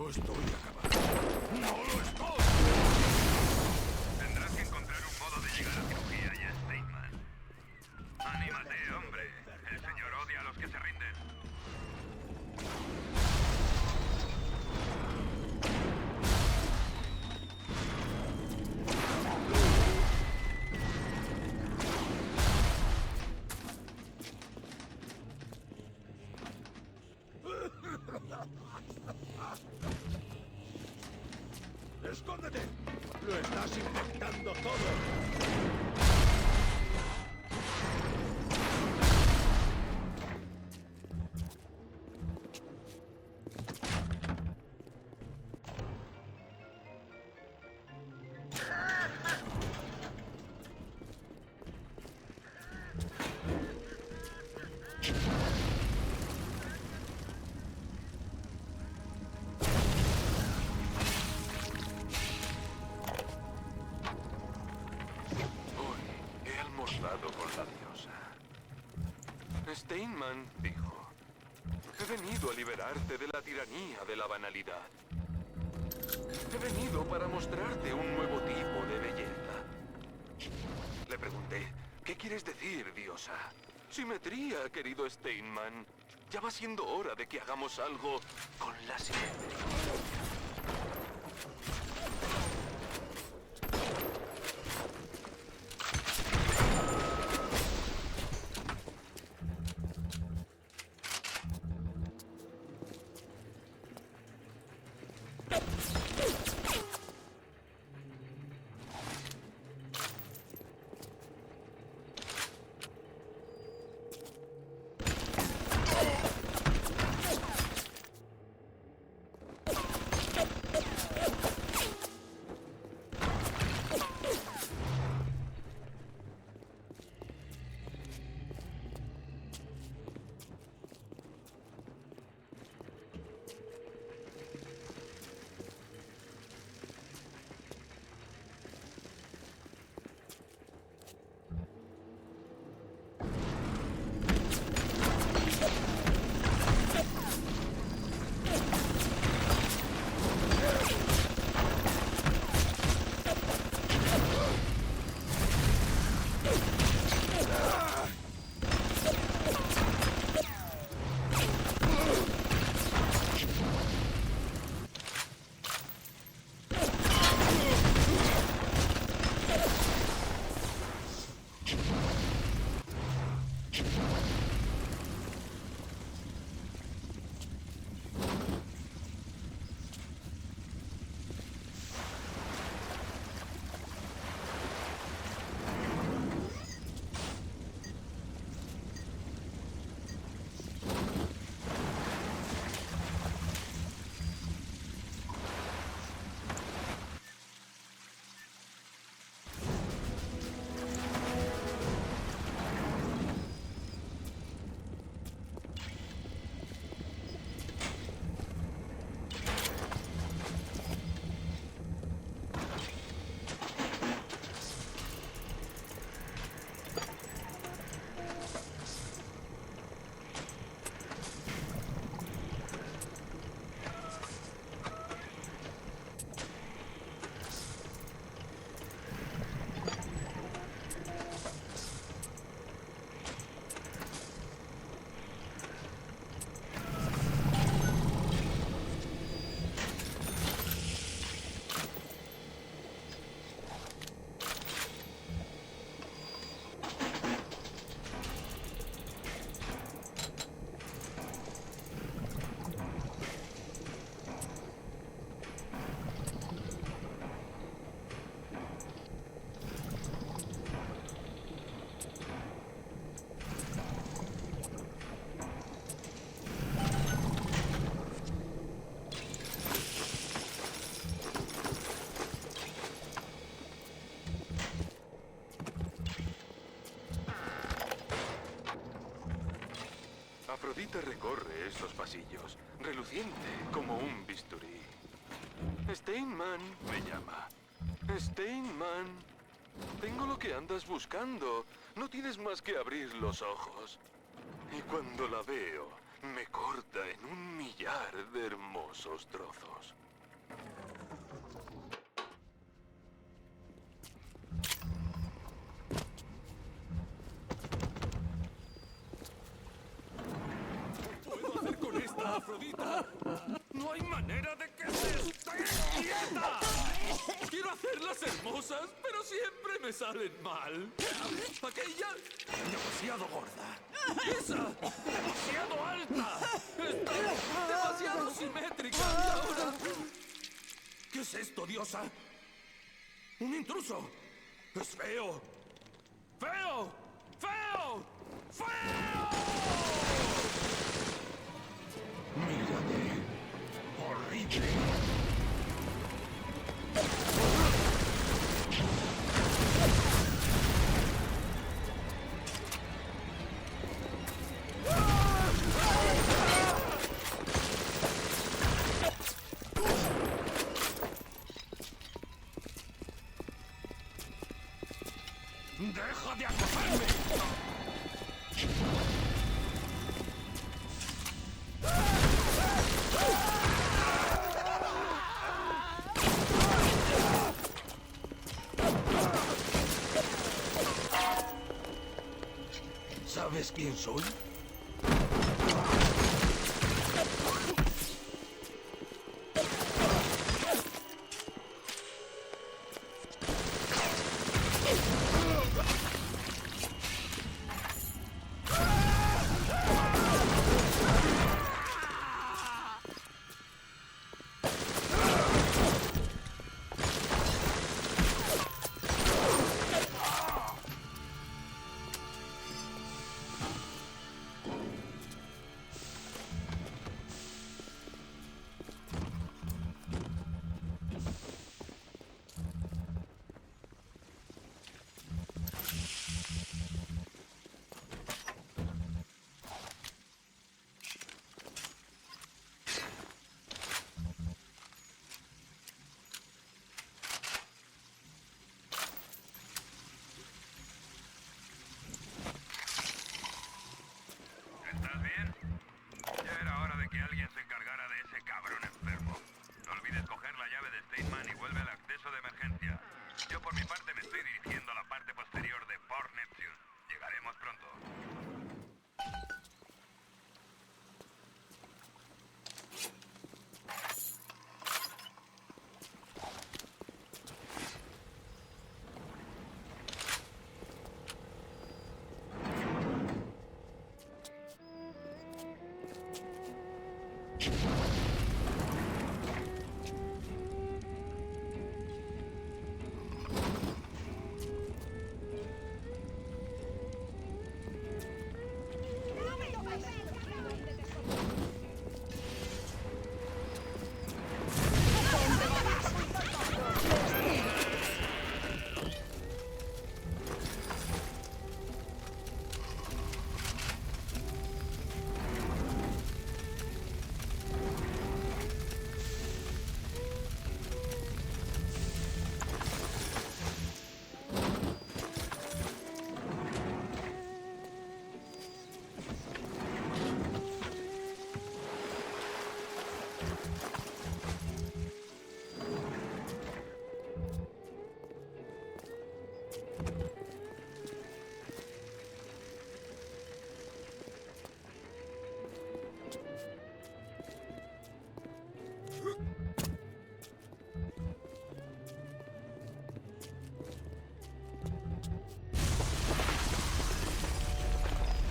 No estoy acabado. ¡No lo estoy! Tendrás que encontrar un modo de llegar a cirugía y a Steinman. ¡Anímate, hombre! El señor odia a los que se rinden. ¡Escóndete! ¡Lo estás infectando todo! Con la diosa. Steinman dijo: he venido a liberarte de la tiranía de la banalidad. He venido para mostrarte un nuevo tipo de belleza. Le pregunté: ¿qué quieres decir, diosa? Simetría, querido Steinman. Ya va siendo hora de que hagamos algo con la simetría. Afrodita recorre esos pasillos, reluciente como un bisturí. Steinman me llama. Steinman, tengo lo que andas buscando. No tienes más que abrir los ojos. Y cuando la veo, me corta en un millar de hermosos trozos. ¿Qué puedo hacer con esta, Afrodita? No hay manera de que se esté quieta. Quiero hacerlas hermosas, pero siempre me salen mal. Aquella, demasiado gorda. Esa, demasiado alta. Esta, demasiado simétrica. Y ahora, ¿qué es esto, diosa? ¡Un intruso! ¡Es feo! ¡Feo! ¡Feo! ¡Feo! ¡Mírate! ¡Horrible! ¡Deja de acosarme! ¿Sabes quién soy? ¿Estás bien? Ya era hora de que alguien se encargara de ese cabrón enfermo. No olvides coger la llave de Stateman y vuelve al acceso de emergencia. Yo por mi parte me estoy dirigiendo a la parte posterior de Port Neptune. Llegaremos pronto.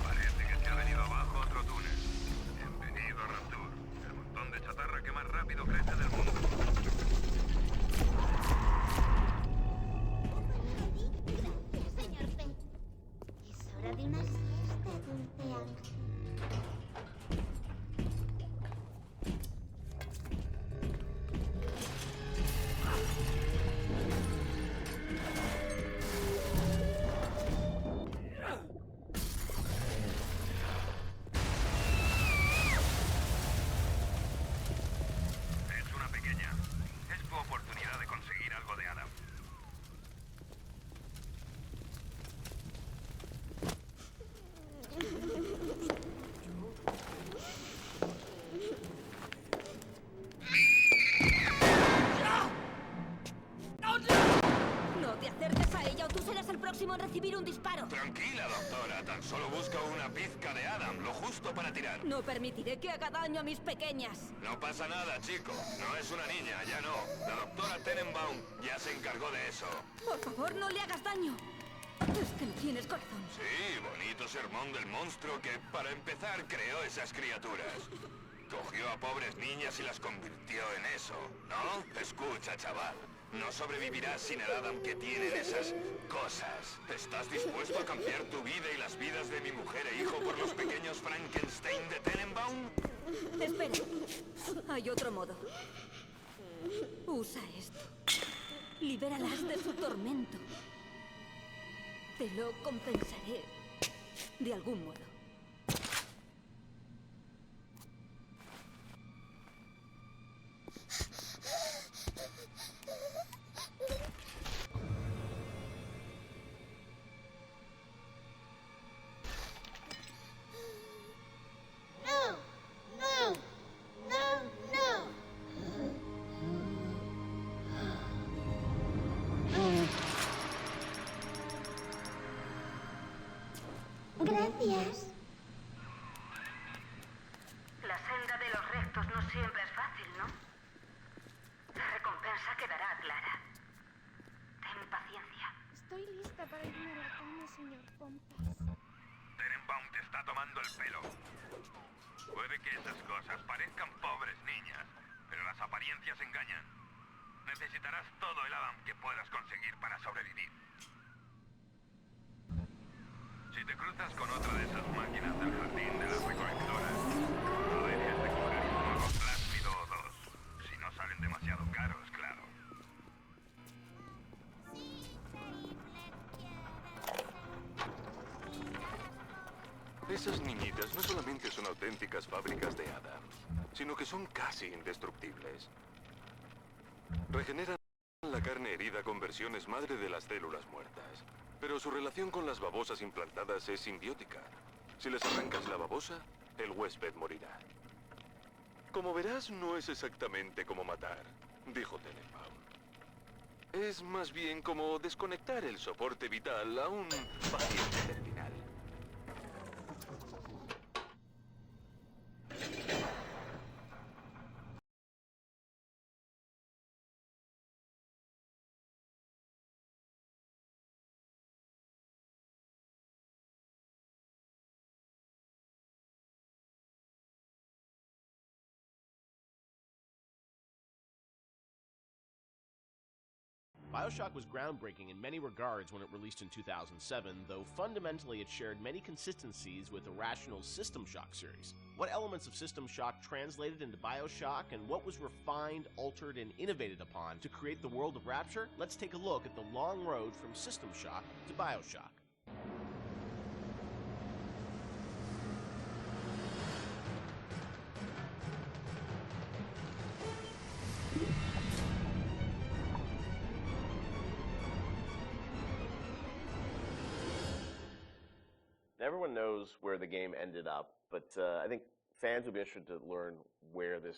Parece que se ha venido abajo otro túnel. Bienvenido, Raptor. El montón de chatarra que más rápido crece del mundo. Gracias, señor P. Es hora de una siesta, dulce ángel. Es una pequeña. Es tu oportunidad de conseguir algo de Adam. No te acerques a ella o tú serás el próximo en recibir un disparo. Tranquila, doctora. Tan solo busco una pizca de Adam, lo justo para tirar. No permitiré que haga daño a mis pequeñas. No pasa nada, chico. No es una niña, ya no. La doctora Tenenbaum ya se encargó de eso. Por favor, no le hagas daño. Es que no tienes corazón. Sí, bonito sermón del monstruo que, para empezar, creó esas criaturas. Cogió a pobres niñas y las convirtió en eso, ¿no? Escucha, chaval. No sobrevivirás sin el Adam que tienen esas cosas. ¿Estás dispuesto a cambiar tu vida y las vidas de mi mujer e hijo por los pequeños Frankenstein de Tenenbaum? Espera. Hay otro modo. Usa esto. Libéralas de su tormento. Te lo compensaré de algún modo. No, no, no, no. Gracias. La senda de los rectos no siempre es fácil, ¿no? La recompensa quedará clara. Ten paciencia. Estoy lista para irme a la cama, señor Pompas. Tenenbaum te está tomando el pelo. Puede que esas cosas parezcan pobres niñas, pero las apariencias engañan. Necesitarás todo el Adam que puedas conseguir para sobrevivir. Si te cruzas con otra de esas máquinas del jardín de las recolectoras, no dejes de coger un nuevo plásmido o dos. Si no salen demasiado caros, claro. Esas niñitas no solamente son auténticas fábricas de Adam, sino que son casi indestructibles. Regeneran la carne herida con versiones madre de las células muertas. Pero su relación con las babosas implantadas es simbiótica. Si les arrancas la babosa, el huésped morirá. Como verás, no es exactamente como matar, dijo Tenenbaum. Es más bien como desconectar el soporte vital a un paciente terminal. BioShock was groundbreaking in many regards when it released in 2007, though fundamentally it shared many consistencies with Irrational's System Shock series. What elements of System Shock translated into BioShock, and what was refined, altered, and innovated upon to create the world of Rapture? Let's take a look at the long road from System Shock to BioShock. Everyone knows where the game ended up, but I think fans would be interested to learn where this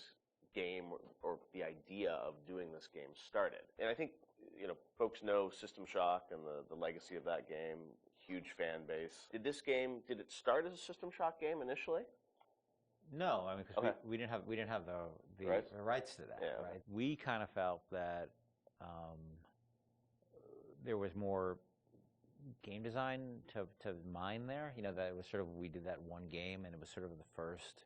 game or the idea of doing this game started. And I think, you know, folks know System Shock and the legacy of that game, huge fan base. Did it start as a System Shock game initially? No, I mean, because Okay. we didn't have the Rights? rights to that, Yeah. right? We kind of felt that there was more game design to mine there. You know, that it was sort of, we did that one game, and it was sort of the first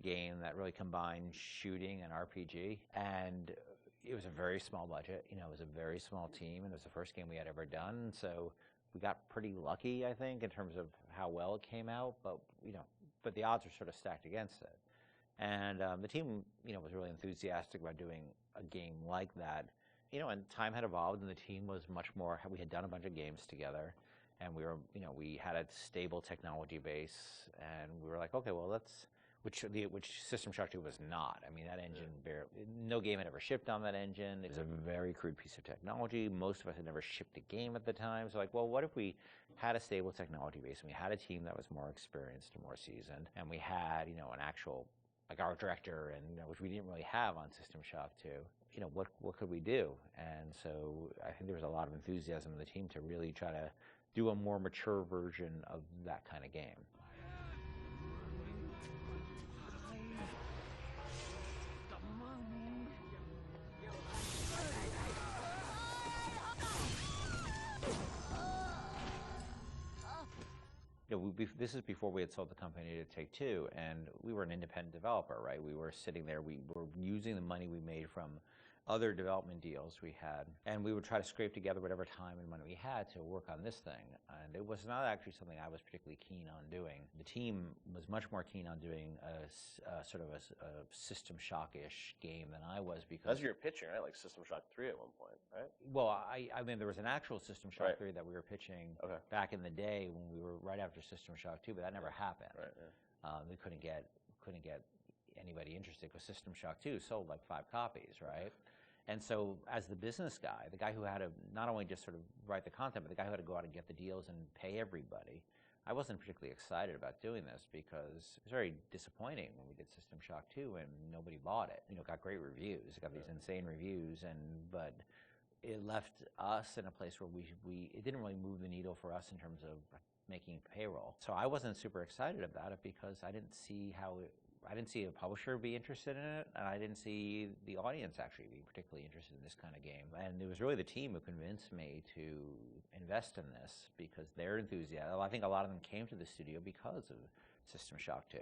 game that really combined shooting and RPG. And it was a very small budget. You know, it was a very small team, and it was the first game we had ever done. So we got pretty lucky, I think, in terms of how well it came out. But but the odds were sort of stacked against it. And the team, was really enthusiastic about doing a game like that. And time had evolved, and the team was much more. We had done a bunch of games together, and we had a stable technology base, and we were like, okay, well, which System Shock 2 was not. I mean, that engine, no game had ever shipped on that engine. It was a very crude piece of technology. Most of us had never shipped a game at the time. So like, well, what if we had a stable technology base, and we had a team that was more experienced and more seasoned, and we had, an actual, like our director, and which we didn't really have on System Shock 2. what could we do? And so I think there was a lot of enthusiasm in the team to really try to do a more mature version of that kind of game. This is before we had sold the company to Take-Two, and we were an independent developer, right? We were sitting there, we were using the money we made from other development deals we had, and we would try to scrape together whatever time and money we had to work on this thing. And it was not actually something I was particularly keen on doing. The team was much more keen on doing a sort of a System Shock-ish game than I was, because... That's your pitching, right? Like System Shock 3 at one point, right? Well, I mean, there was an actual System Shock 3 that we were pitching back in the day when we were right after System Shock 2, but that never happened. Right, yeah. We couldn't get anybody interested because System Shock 2 sold like 5 copies, right? And so as the business guy, the guy who had to not only just sort of write the content, but the guy who had to go out and get the deals and pay everybody, I wasn't particularly excited about doing this because it was very disappointing when we did System Shock 2 and nobody bought it. It got great reviews. It got these insane reviews, but it left us in a place where it didn't really move the needle for us in terms of making payroll. So I wasn't super excited about it because I didn't see a publisher be interested in it, and I didn't see the audience actually be particularly interested in this kind of game. And it was really the team who convinced me to invest in this because they're enthusiastic. I think a lot of them came to the studio because of System Shock 2.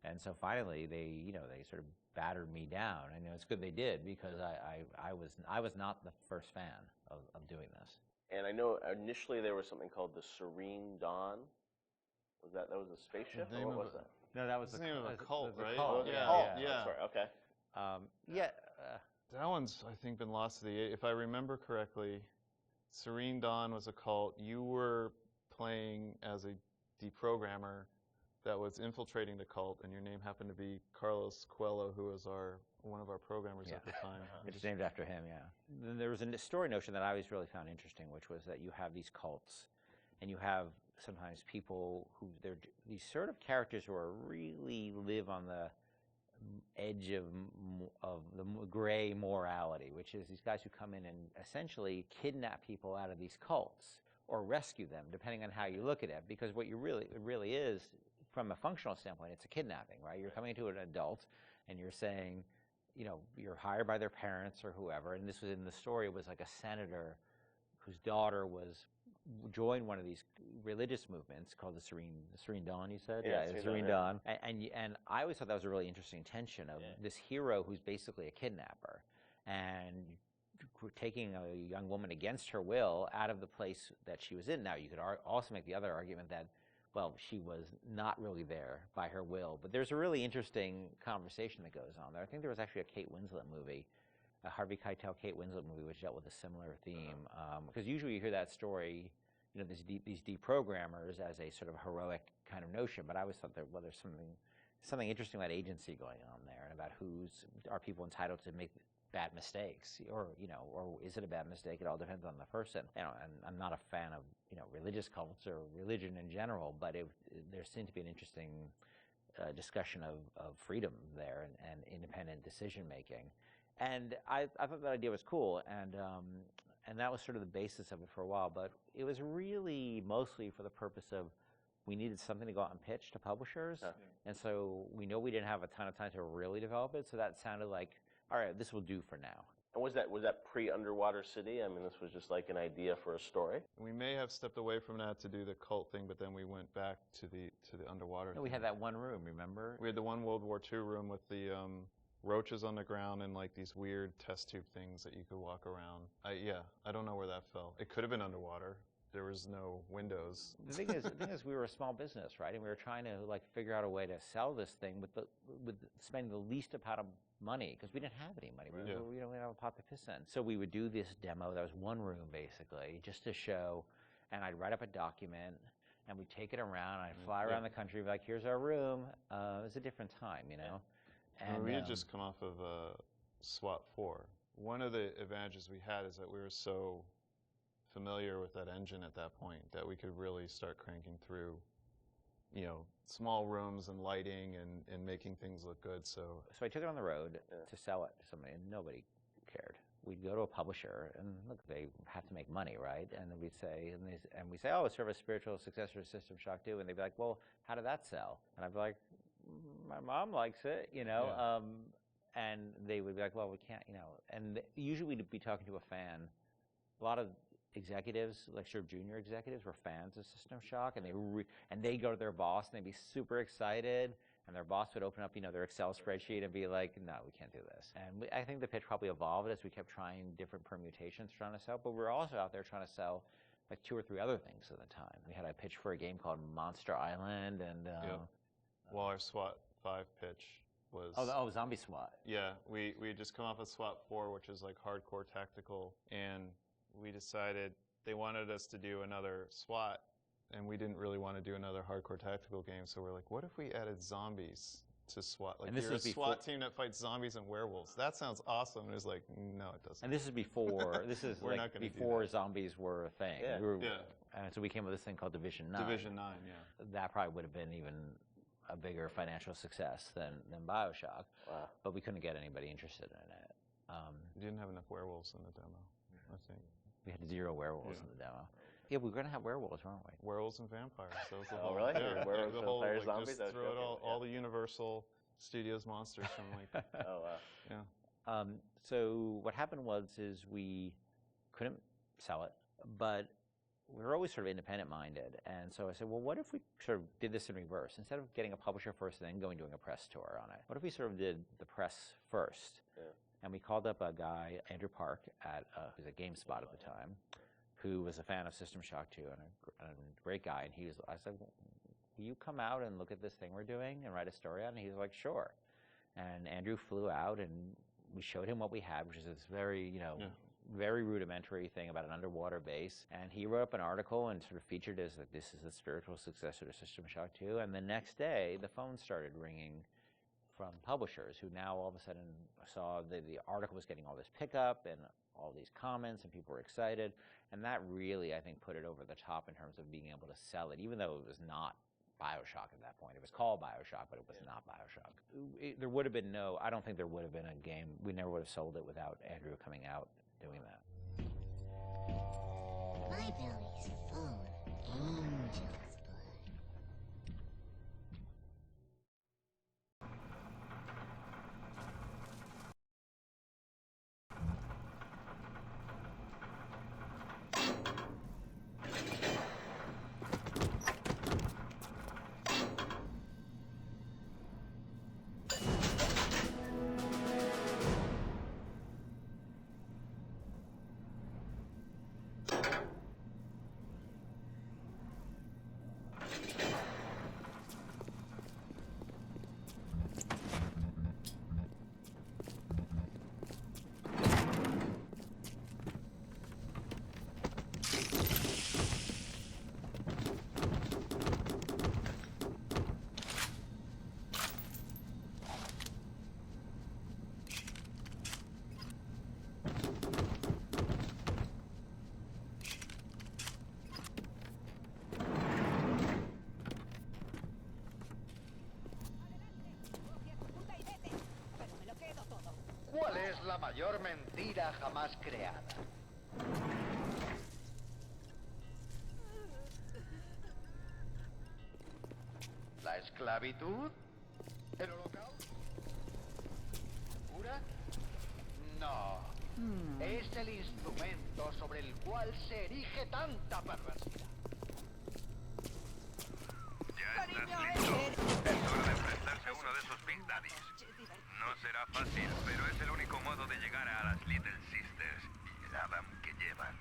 And so finally they sort of battered me down. And it's good they did, because I was not the first fan of doing this. And I know initially there was something called the Serene Dawn. That was a spaceship? Or what was that? No, that was the name of a cult, right? Oh, yeah. That's right. Okay. That one's, I think, been lost to the... If I remember correctly, Serene Dawn was a cult. You were playing as a deprogrammer that was infiltrating the cult, and your name happened to be Carlos Coelho, who was one of our programmers at the time. It's named after him, yeah. Then there was a story notion that I always really found interesting, which was that you have these cults, and you have sometimes people who they're these sort of characters who are really live on the edge of the gray morality, which is these guys who come in and essentially kidnap people out of these cults or rescue them, depending on how you look at it. Because what it really is, from a functional standpoint, it's a kidnapping, right? You're coming to an adult and you're saying, you're hired by their parents or whoever. And this was in the story, it was like a senator whose daughter joined one of these religious movements called the Serene Dawn, you said? Yeah, Serene Dawn. And I always thought that was a really interesting tension of this hero who's basically a kidnapper and taking a young woman against her will out of the place that she was in. Now, you could also make the other argument that, well, she was not really there by her will. But there's a really interesting conversation that goes on there. I think there was actually a Kate Winslet movie, a Harvey Keitel, Kate Winslet movie, which dealt with a similar theme. Because usually you hear that story, these deprogrammers as a sort of heroic kind of notion. But I always thought that, well, there's something interesting about agency going on there, and about are people entitled to make bad mistakes, or is it a bad mistake? It all depends on the person. And I'm not a fan of religious cults or religion in general, but there seemed to be an interesting discussion of freedom there and independent decision making. And I thought that idea was cool, and that was sort of the basis of it for a while. But it was really mostly for the purpose of we needed something to go out and pitch to publishers, and so we didn't have a ton of time to really develop it. So that sounded like, all right, this will do for now. And was that pre-Underwater City? I mean, this was just like an idea for a story. We may have stepped away from that to do the cult thing, but then we went back to the underwater. No, we had that one room, remember? We had the one World War II room with the roaches on the ground and like these weird test tube things that you could walk around. I don't know where that fell. It could have been underwater. There was no windows. The thing is, we were a small business, right? And we were trying to figure out a way to sell this thing with spending the least amount of money, because we didn't have any money. We didn't have a pot to piss in. So we would do this demo. That was one room basically, just to show. And I'd write up a document, and we'd take it around. I'd fly around the country, be like, "Here's our room." It was a different time, And we had just come off of SWAT 4. One of the advantages we had is that we were so familiar with that engine at that point that we could really start cranking through, small rooms and lighting and making things look good. So I took it on the road to sell it to somebody, and nobody cared. We'd go to a publisher, and look, they have to make money, right? And we'd say, we say, oh, it's sort of a spiritual successor to System Shock 2, and they'd be like, well, how did that sell? And I'd be like, my mom likes it, you know. Yeah. And they would be like, well, we can't, you know. And usually we'd be talking to a fan. A lot of executives, like sort of junior executives, were fans of System Shock, and they go to their boss and they'd be super excited, and their boss would open up, you know, their Excel spreadsheet and be like, no, we can't do this. And I think the pitch probably evolved as we kept trying different permutations trying to sell, but we're also out there trying to sell like 2 or 3 other things at the time. We had a pitch for a game called Monster Island, and well, our SWAT 5 pitch was Zombie SWAT. Yeah, we had just come off of SWAT 4, which is like hardcore tactical, and we decided they wanted us to do another SWAT, and we didn't really want to do another hardcore tactical game, so we're like, what if we added zombies to SWAT? Like, and this you're a is SWAT team that fights zombies and werewolves. That sounds awesome. And it was like, no, it doesn't. And this is before, We're not gonna before do that. zombies were a thing. Yeah. And so we came with this thing called Division 9. Division 9, yeah. That probably would have been even a bigger financial success than BioShock. Wow. But we couldn't get anybody interested in it. We didn't have enough werewolves in the demo, I think. We had 0 werewolves in the demo. Yeah, we were going to have werewolves, weren't we? Werewolves and vampires. That was the Oh, whole, really? Yeah, Werewolves, the whole, vampires, like, zombies? just That was throw it okay, all the Universal Studios monsters from like, Oh, wow. yeah. So what happened was we couldn't sell it, but we were always sort of independent-minded. And so I said, well, what if we sort of did this in reverse? Instead of getting a publisher first and then doing a press tour on it, what if we sort of did the press first? Yeah. And we called up a guy, Andrew Park, who's at GameSpot at the time, who was a fan of System Shock 2 and a great guy. And I said, well, will you come out and look at this thing we're doing and write a story on it? And he was like, sure. And Andrew flew out, and we showed him what we had, which is this very, very rudimentary thing about an underwater base. And he wrote up an article and sort of featured it as like, this is the spiritual successor to System Shock 2. And the next day, the phone started ringing from publishers who now all of a sudden saw the article was getting all this pickup and all these comments, and people were excited. And that really, I think, put it over the top in terms of being able to sell it, even though it was not BioShock at that point. It was called BioShock, but it was not BioShock. There would have been I don't think there would have been a game. We never would have sold it without Andrew coming out doing that. My belly's full of angel's blood. ¿Cuál es la mayor mentira jamás creada? ¿La esclavitud? ¿El holocausto? ¿Cura? No. Es el instrumento sobre el cual se erige tanta perversidad. Ya estás listo. Es hora de enfrentarse a uno de esos Big Daddies. No será fácil, pero es el único modo de llegar a las Little Sisters, el Adam que llevan.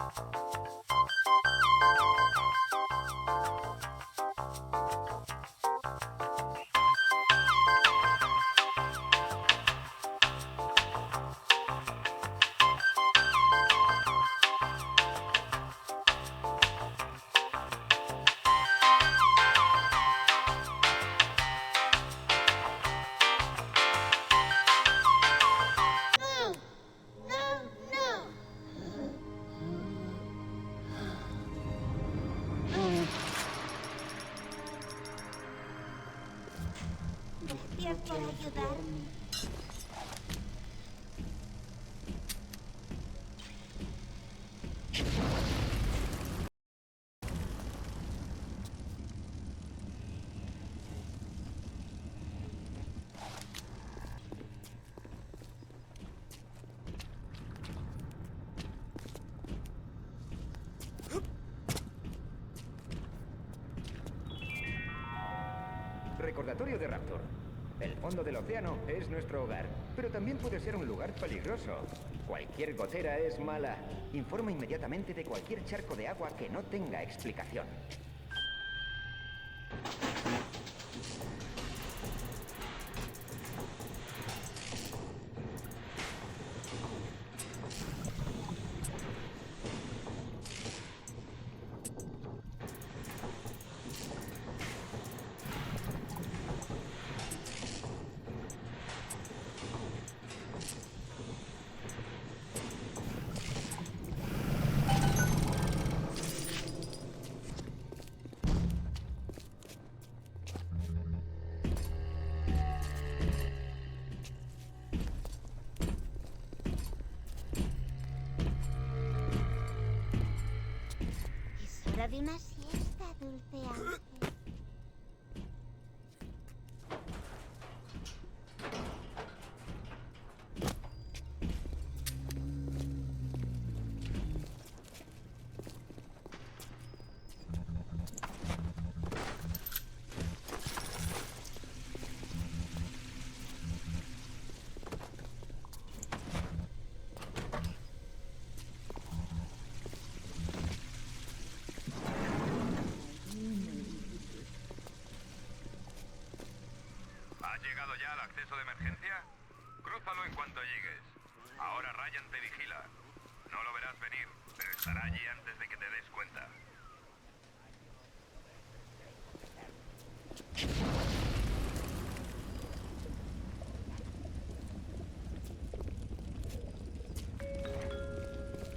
No, no, no. Gracias por ayudarme. Recordatorio de Raptor. El fondo del océano es nuestro hogar, pero también puede ser un lugar peligroso. Cualquier gotera es mala. Informa inmediatamente de cualquier charco de agua que no tenga explicación. Es hora de una siesta, dulce ángel. ¿Has llegado ya al acceso de emergencia? Crúzalo en cuanto llegues. Ahora Ryan te vigila. No lo verás venir, pero estará allí antes de que te des cuenta.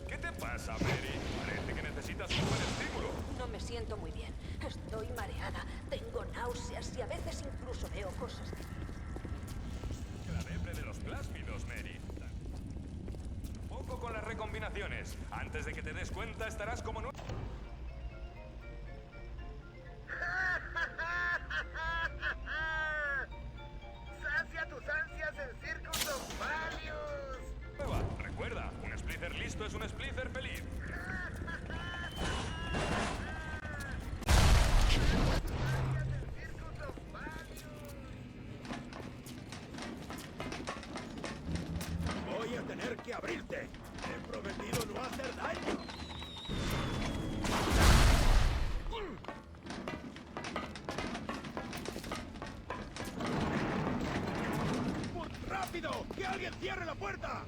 ¿Qué te pasa, Mary? Parece que necesitas un buen estímulo. No me siento muy bien. Estoy mareada, tengo náuseas y a veces incluso veo cosas. La depre de los plásmidos, Mary. Poco con las recombinaciones. Antes de que te des cuenta, estarás como no. ¡Sacia tus ansias en Circus of Varios! Prueba. Recuerda, un splicer listo es un splicer feliz. Voy a tener que abrirte. He prometido no hacer daño. ¡Rápido! ¡Que alguien cierre la puerta!